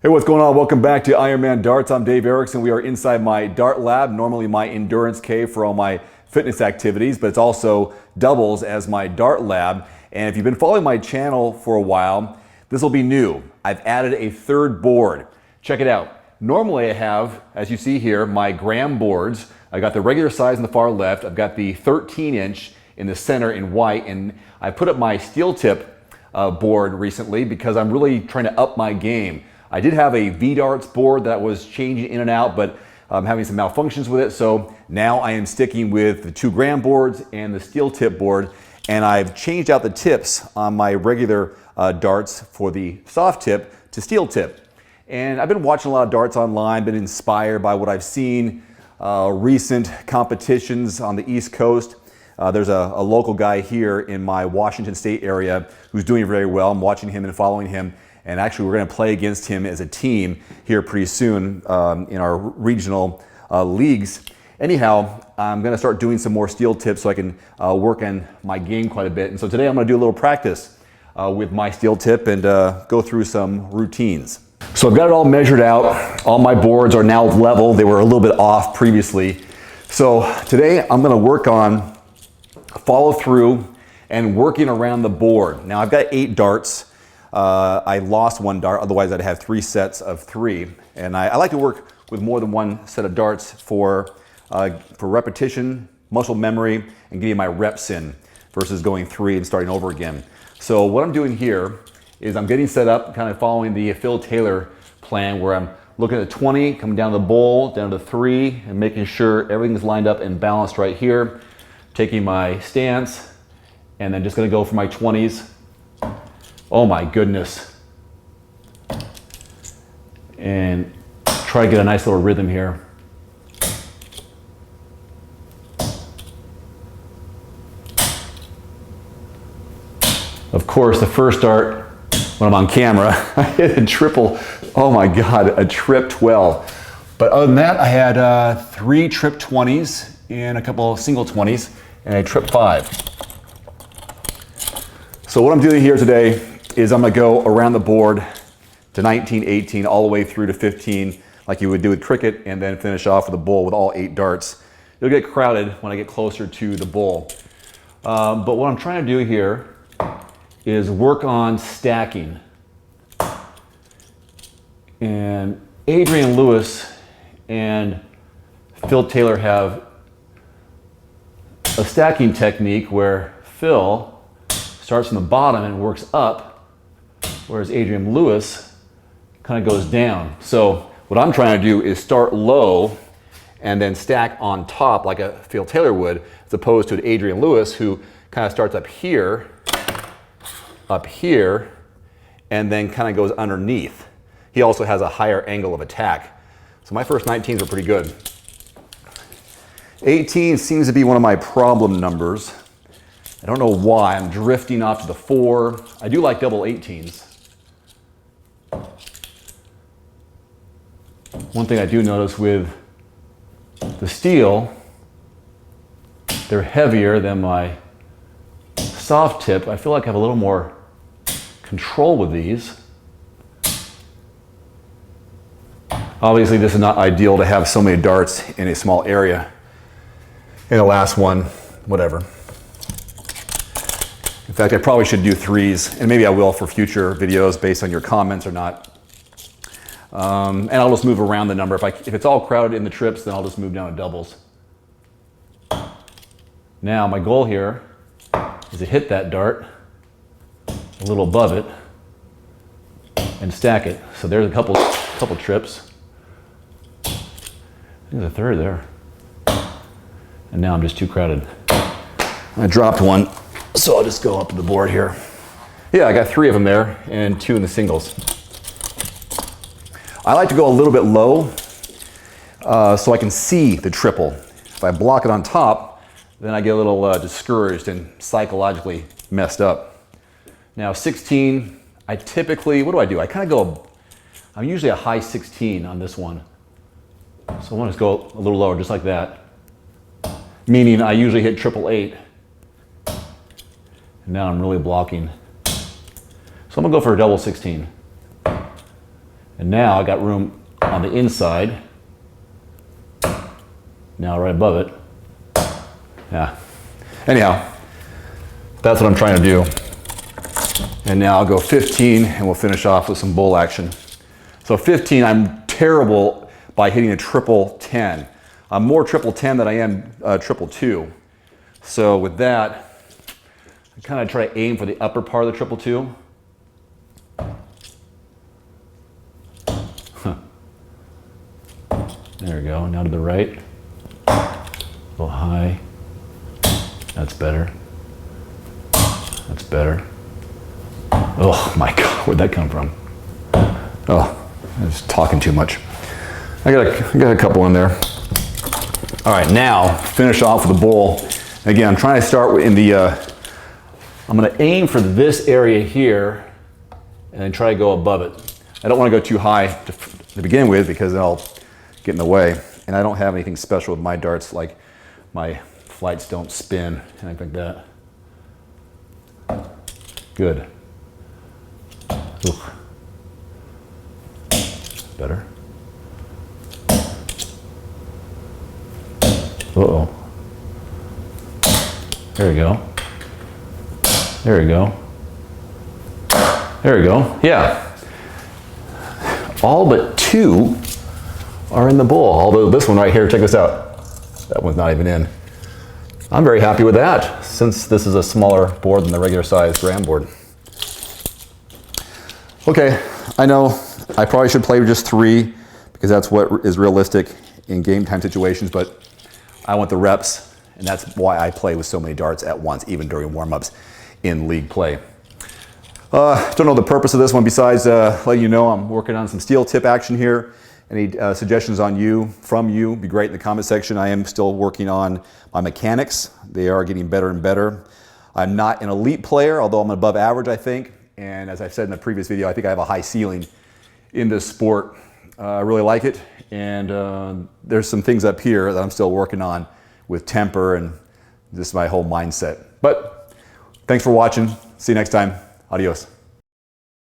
Hey, what's going on? Welcome back to Ironman Darts. I'm Dave Erickson. We are inside my dart lab, normally my endurance cave for all my fitness activities, but it's also doubles as my dart lab. And if you've been following my channel for a while, this will be new. I've added a third board. Check it out. Normally I have, as you see here, my GRAN boards. I got the regular size in the far left. I've got the 13-inch in the center in white, and I put up my steel tip board recently because I'm really trying to up my game. I did have a V-Darts board that was changing in and out, but I'm having some malfunctions with it. So now I am sticking with the two GRAN boards and the steel tip board. And I've changed out the tips on my regular darts for the soft tip to steel tip. And I've been watching a lot of darts online, been inspired by what I've seen, recent competitions on the East Coast. There's a local guy here in my Washington State area who's doing very well. I'm watching him and following him. And actually, we're going to play against him as a team here pretty soon in our regional leagues. Anyhow, I'm going to start doing some more steel tips so I can work on my game quite a bit. And so today I'm going to do a little practice with my steel tip and go through some routines. So I've got it all measured out. All my boards are now level. They were a little bit off previously. So today I'm going to work on follow through and working around the board. Now I've got 8 darts. I lost one dart, otherwise I'd have 3 sets of 3. And I like to work with more than one set of darts for repetition, muscle memory, and getting my reps in versus going 3 and starting over again. So what I'm doing here is I'm getting set up, kind of following the Phil Taylor plan where I'm looking at 20, coming down the bowl, down to 3, and making sure everything's lined up and balanced right here. Taking my stance, and then just gonna go for my 20s. Oh my goodness. And try to get a nice little rhythm here. Of course, the first dart, when I'm on camera, I hit a triple, oh my God, a trip 12. But other than that, I had 3 trip 20s and a couple of single 20s and a trip 5. So what I'm doing here today is I'm gonna go around the board to 19, 18, all the way through to 15, like you would do with cricket, and then finish off with a bowl with all 8 darts. It'll get crowded when I get closer to the bowl. But what I'm trying to do here is work on stacking. And Adrian Lewis and Phil Taylor have a stacking technique where Phil starts from the bottom and works up, whereas Adrian Lewis kind of goes down. So what I'm trying to do is start low and then stack on top like a Phil Taylor would, as opposed to an Adrian Lewis who kind of starts up here, and then kind of goes underneath. He also has a higher angle of attack. So my first 19s were pretty good. 18 seems to be one of my problem numbers. I don't know why, I'm drifting off to the 4. I do like double 18s. One thing I do notice with the steel, they're heavier than my soft tip. I feel like I have a little more control with these. Obviously this is not ideal to have so many darts in a small area. And the last one, whatever. In fact, I probably should do 3s, and maybe I will for future videos based on your comments or not. And I'll just move around the number. If it's all crowded in the trips, then I'll just move down to doubles. Now my goal here is to hit that dart a little above it and stack it. So there's a couple trips. There's a 3rd there. And now I'm just too crowded. I dropped one, so I'll just go up to the board here. Yeah, I got 3 of them there and 2 in the singles. I like to go a little bit low so I can see the triple. If I block it on top, then I get a little discouraged and psychologically messed up. Now 16, I typically, what do? I kind of go, I'm usually a high 16 on this one. So I want to go a little lower, just like that. Meaning I usually hit triple 8. And now I'm really blocking. So I'm gonna go for a double 16. And now I got room on the inside. Now right above it. Yeah. Anyhow, that's what I'm trying to do. And now I'll go 15 and we'll finish off with some bull action. So 15, I'm terrible by hitting a triple 10. I'm more triple 10 than I am triple 2. So with that, I kind of try to aim for the upper part of the triple 2. Huh. There we go, now to the right. A little high. That's better. That's better. Oh my God, where'd that come from? Oh, I was talking too much. I got a couple in there. All right, now finish off with the bull. Again, I'm trying to start in the, I'm gonna aim for this area here and then try to go above it. I don't wanna go too high to begin with because then I'll get in the way. And I don't have anything special with my darts, like my flights don't spin, anything like that. Good. Ooh. Better. Uh-oh. There we go. There we go. There we go. Yeah. All but 2 are in the bowl. Although this one right here, check this out. That one's not even in. I'm very happy with that, since this is a smaller board than the regular size GRAN board. Okay, I know I probably should play with just 3 because that's what is realistic in game time situations, but I want the reps, and that's why I play with so many darts at once, even during warm-ups in league play. Don't know the purpose of this one besides letting you know I'm working on some steel tip action here. Any suggestions from you, be great in the comment section. I am still working on my mechanics. They are getting better and better. I'm not an elite player, although I'm above average, I think. And as I've said in the previous video, I think I have a high ceiling in this sport. I really like it. And there's some things up here that I'm still working on with temper and just my whole mindset. But thanks for watching. See you next time. Adios.